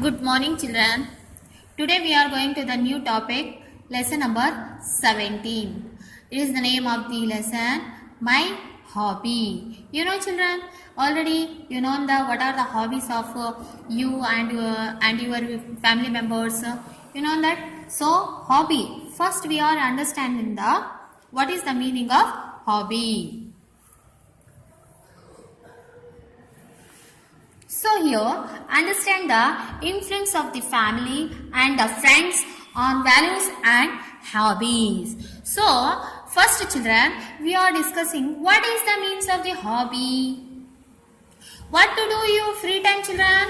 Good morning, children. Today we are going to the new topic, lesson number 17. It is the name of the lesson, My Hobby. You know, children, already you know what are the hobbies of you and your family members. You know that. So, hobby. First, we are understanding what is the meaning of hobby. So here, understand the influence of the family and the friends on values and hobbies. So, first children, we are discussing what is the means of the hobby. What to do you free time, children?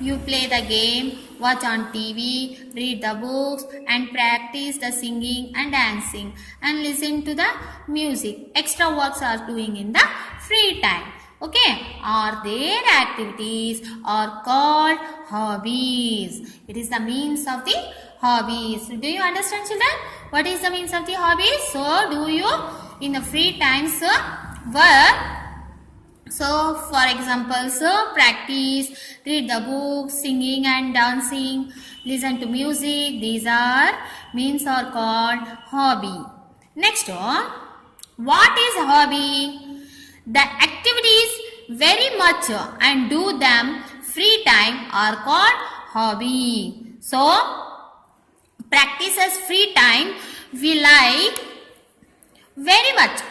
You play the game, watch on TV, read the books and practice the singing and dancing and listen to the music. Extra works are doing in the free time. Okay, or their activities are called hobbies. It is the means of the hobbies. Do you understand, children? What is the means of the hobbies? So, do you in the free times work? So, for example, practice, read the books, singing and dancing, listen to music. These are means are called hobby. Next one, what is hobby? The activities very much and do them free time are called hobby. So, practices free time we like very much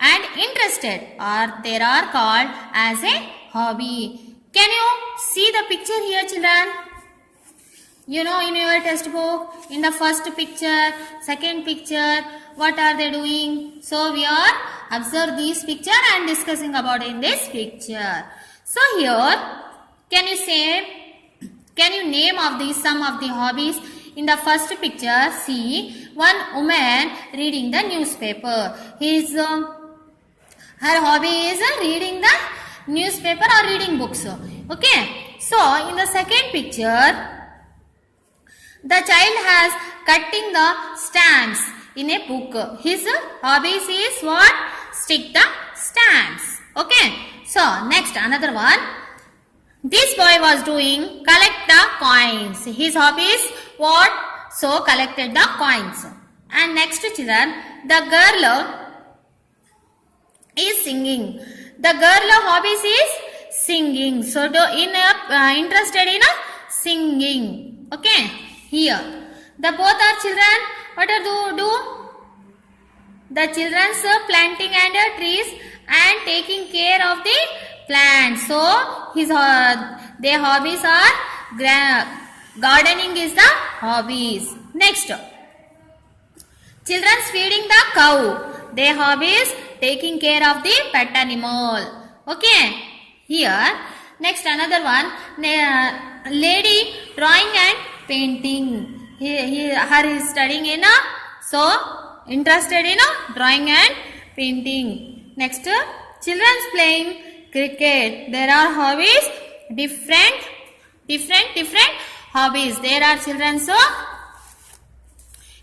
and interested or they are called as a hobby. Can you see the picture here, children? You know, in your textbook, in the first picture, second picture, what are they doing? So, we are observe this picture and discussing about in this picture. So, here, can you name of these some of the hobbies? In the first picture, see one woman reading the newspaper. Her hobby is reading the newspaper or reading books. Okay. So, in the second picture, the child has cutting the stamps in a book. His hobbies is what? Stick the stamps. Okay. So, next another one. This boy was doing collect the coins. His hobby is what? So, collected the coins. And next children, the girl is singing. The girl hobbies is singing. So, interested in singing. Okay. Here, the both are children. What do? The children's planting and trees and taking care of the plants. So, their hobbies are gardening is the hobbies. Next, children's feeding the cow. Their hobbies taking care of the pet animal. Okay. Here, next another one. Lady drawing and painting. Her is studying in interested in drawing and painting. Next, children's playing cricket. There are hobbies, different hobbies. There are children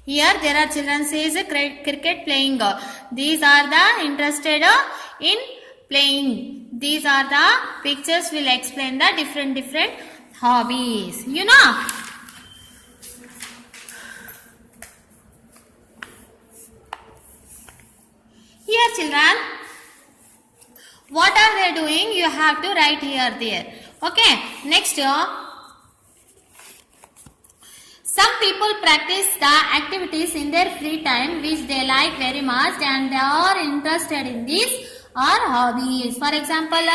here there are children says cricket playing. These are the interested in playing. These are the pictures will explain the different hobbies. You know. Here children, what are they doing? You have to write here there. Okay. Next, some people practice the activities in their free time which they like very much and they are interested in these are hobbies. For example,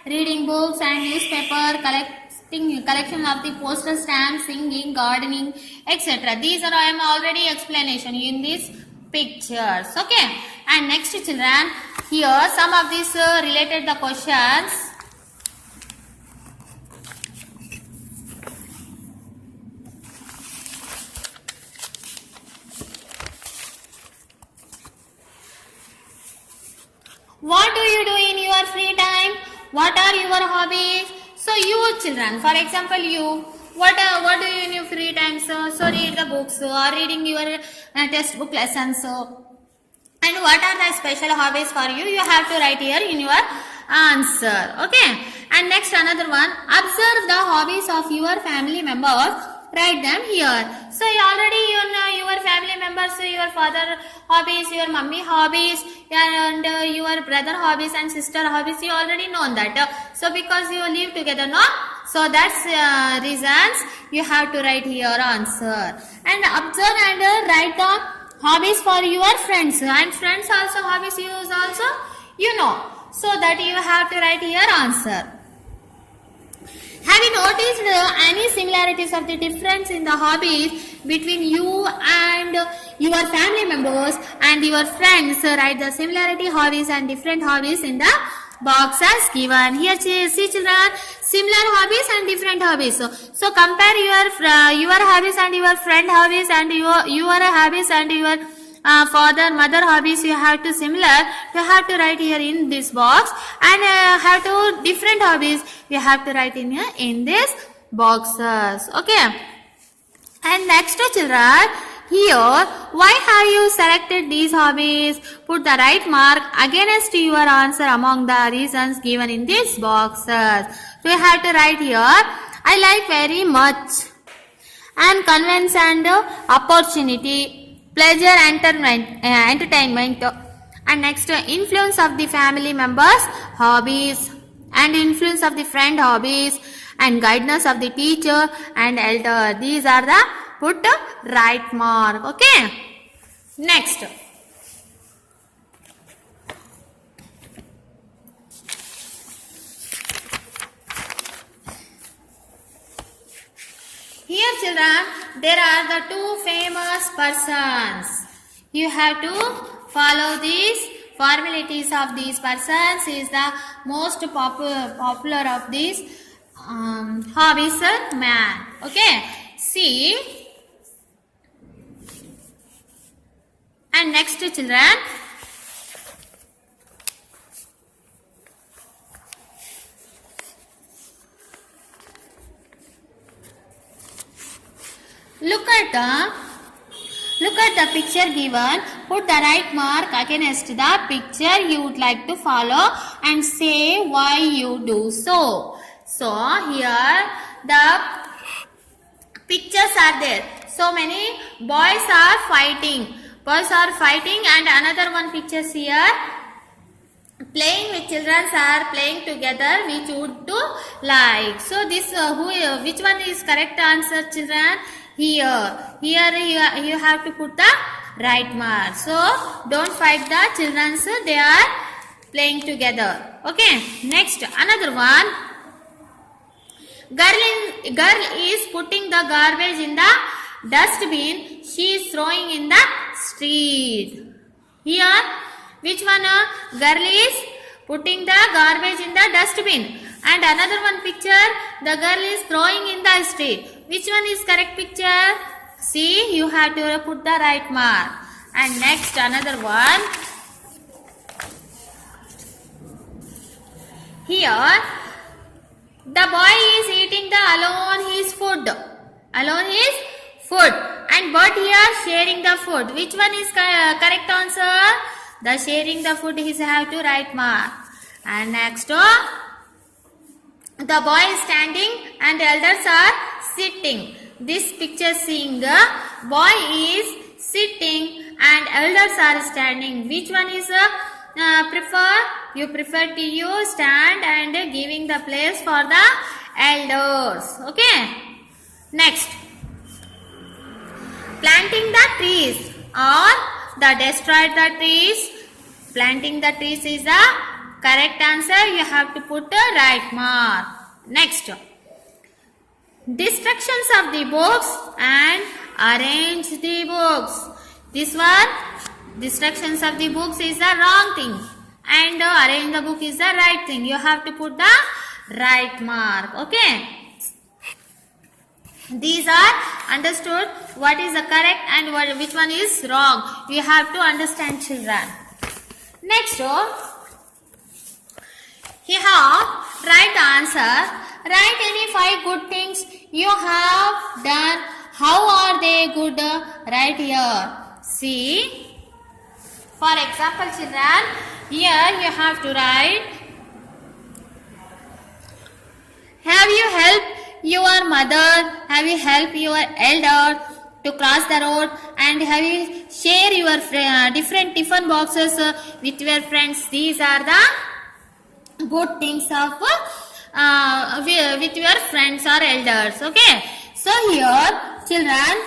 reading books and newspaper, collection of the postal stamps, singing, gardening, etc. These are I am already explanation in these pictures. Okay. And next children, here some of these related the questions. What do you do in your free time? What are your hobbies? So you children, for example you, what do you in your free time? So read the books or reading your textbook lessons. And what are the special hobbies for you? You have to write here in your answer. Okay. And next another one. Observe the hobbies of your family members. Write them here. So already you know your family members, your father hobbies, your mummy hobbies, and your brother hobbies and sister hobbies. You already know that. So because you live together, no? So that's reasons you have to write here answer. And observe and write the hobbies for your friends. And friends also hobbies you also you know. So that you have to write here answer. Have you noticed any similarities of the difference in the hobbies between you and your family members and your friends? Write the similarity hobbies and different hobbies in the box as given. Here see children, similar hobbies and different hobbies. So compare your hobbies and your friend hobbies and your hobbies and your father mother hobbies. You have to similar, you have to write here in this box, and have to different hobbies you have to write in here in this boxes. Okay, and next children, here why have you selected these hobbies? Put the right mark against your answer among the reasons given in these boxes. So you have to write here, I like very much, and convenience and opportunity, pleasure, entertainment, and next influence of the family members hobbies, and influence of the friend hobbies, and guidance of the teacher and elder. These are the put right mark. Okay, next here children, there are the two famous persons. You have to follow these formalities of these persons. Is the most popular of these hobbies man. Okay, see, and next children, look at the picture given. Put the right mark against the picture you would like to follow and say why you do so. So here the pictures are there. So many boys are fighting. And another one pictures here. Playing with children are playing together, which would do like. So this which one is correct answer children? Here you have to put the right mark. So don't fight the children, they are playing together. Okay, next another one. Girl is putting the garbage in the dustbin. She is throwing in the street. Here which one? Girl is putting the garbage in the dustbin, and another one picture, the girl is throwing in the street. Which one is correct picture? See, you have to put the right mark. And next another one. Here the boy is eating his food, and but here sharing the food. Which one is correct answer? The sharing the food is have to right mark. And next the boy is standing and the elders are sitting. This picture seeing boy is sitting and elders are standing. Which one is prefer? You prefer to use stand and giving the place for the elders. Okay. Next, planting the trees or the destroyed the trees. Planting the trees is the correct answer. You have to put the right mark. Next, destructions of the books and arrange the books. This one, destructions of the books is the wrong thing, and arrange the book is the right thing. You have to put the right mark. Okay. These are understood what is the correct and which one is wrong. You have to understand children. Next, here write the answer. Write any 5 good things you have done. How are they good? Right here. See. For example, children, here you have to write. Have you helped your mother? Have you helped your elder to cross the road? And have you share your different tiffin boxes with your friends? These are the good things of with your friends or elders. Okay. So here, children,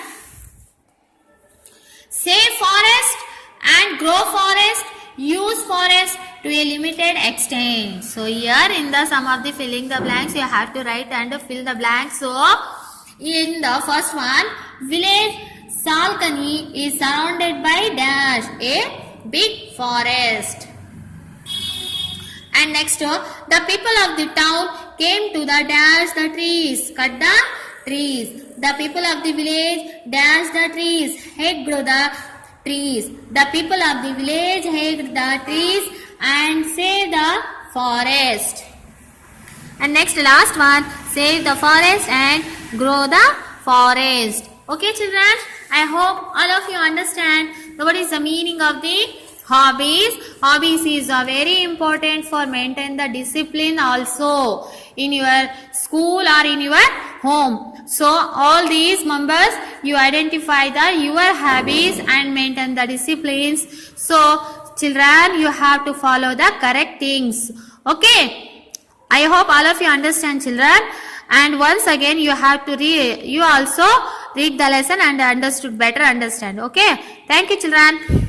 save forest and grow forest, use forest to a limited extent. So here in the sum of the filling the blanks, you have to write and fill the blanks. So in the first one, village Salkani is surrounded by dash, a big forest. And next, the people of the town came to the dash the trees, cut the trees. The people of the village dash the trees, hate grow the trees. The people of the village hate the trees and save the forest. And next, last one, save the forest and grow the forest. Okay, children, I hope all of you understand what is the meaning of the hobbies. Hobbies is very important for maintain the discipline also in your school or in your home. So all these members, you identify your hobbies and maintain the disciplines. So children, you have to follow the correct things. Okay, I hope all of you understand, children. And once again, you have to you also read the lesson and better understand. Okay, thank you, children.